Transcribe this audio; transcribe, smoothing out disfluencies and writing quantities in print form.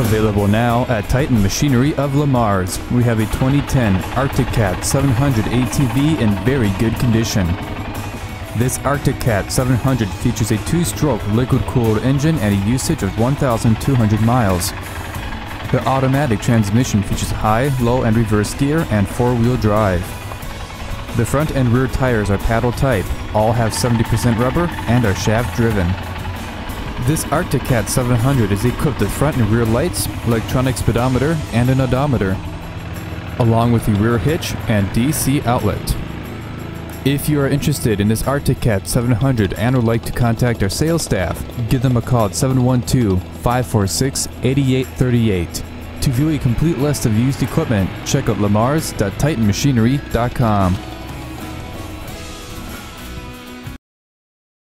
Available now at Titan Machinery of Lamar's. We have a 2010 Arctic Cat 700 ATV in very good condition. This Arctic Cat 700 features a 2-stroke liquid-cooled engine and a usage of 1,200 miles. The automatic transmission features high, low, and reverse gear and 4-wheel drive. The front and rear tires are paddle type, all have 70% rubber, and are shaft driven. This Arctic Cat 700 is equipped with front and rear lights, electronic speedometer, and an odometer, along with a rear hitch and DC outlet. If you are interested in this Arctic Cat 700 and would like to contact our sales staff, give them a call at 712-546-8838. To view a complete list of used equipment, check out lamars.titanmachinery.com.